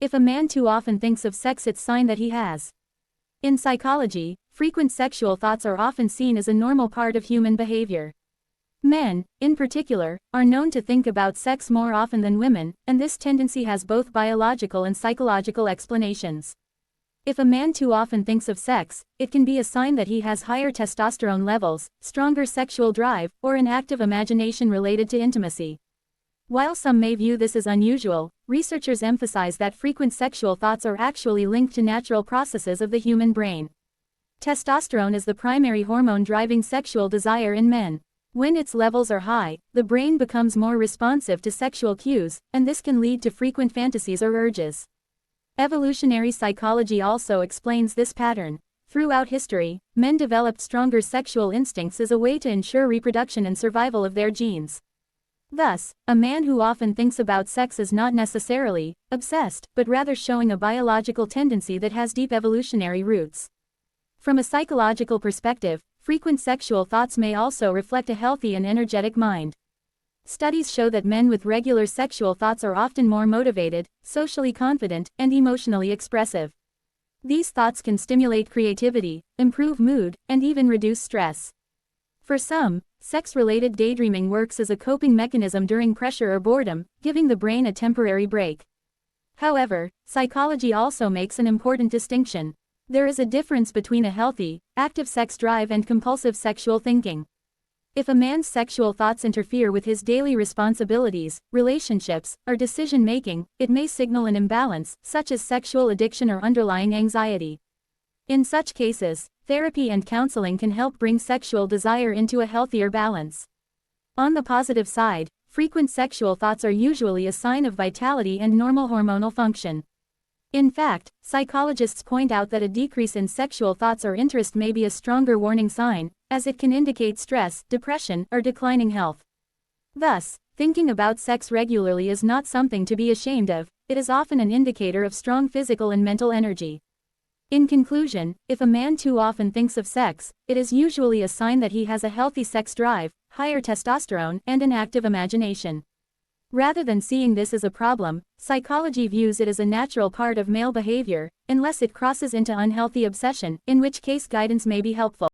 If a man too often thinks of sex, it's a sign that he has. In psychology, frequent sexual thoughts are often seen as a normal part of human behavior. Men, in particular, are known to think about sex more often than women, and this tendency has both biological and psychological explanations. If a man too often thinks of sex, it can be a sign that he has higher testosterone levels, stronger sexual drive, or an active imagination related to intimacy. While some may view this as unusual, researchers emphasize that frequent sexual thoughts are actually linked to natural processes of the human brain. Testosterone is the primary hormone driving sexual desire in men. When its levels are high, the brain becomes more responsive to sexual cues, and this can lead to frequent fantasies or urges. Evolutionary psychology also explains this pattern. Throughout history, men developed stronger sexual instincts as a way to ensure reproduction and survival of their genes. Thus, a man who often thinks about sex is not necessarily obsessed, but rather showing a biological tendency that has deep evolutionary roots. From a psychological perspective, frequent sexual thoughts may also reflect a healthy and energetic mind. Studies show that men with regular sexual thoughts are often more motivated, socially confident, and emotionally expressive. These thoughts can stimulate creativity, improve mood, and even reduce stress. For some, sex-related daydreaming works as a coping mechanism during pressure or boredom, giving the brain a temporary break. However, psychology also makes an important distinction. There is a difference between a healthy, active sex drive and compulsive sexual thinking. If a man's sexual thoughts interfere with his daily responsibilities, relationships, or decision-making, it may signal an imbalance, such as sexual addiction or underlying anxiety. In such cases, therapy and counseling can help bring sexual desire into a healthier balance. On the positive side, frequent sexual thoughts are usually a sign of vitality and normal hormonal function. In fact, psychologists point out that a decrease in sexual thoughts or interest may be a stronger warning sign, as it can indicate stress, depression, or declining health. Thus, thinking about sex regularly is not something to be ashamed of, it is often an indicator of strong physical and mental energy. In conclusion, if a man too often thinks of sex, it is usually a sign that he has a healthy sex drive, higher testosterone, and an active imagination. Rather than seeing this as a problem, psychology views it as a natural part of male behavior, unless it crosses into unhealthy obsession, in which case guidance may be helpful.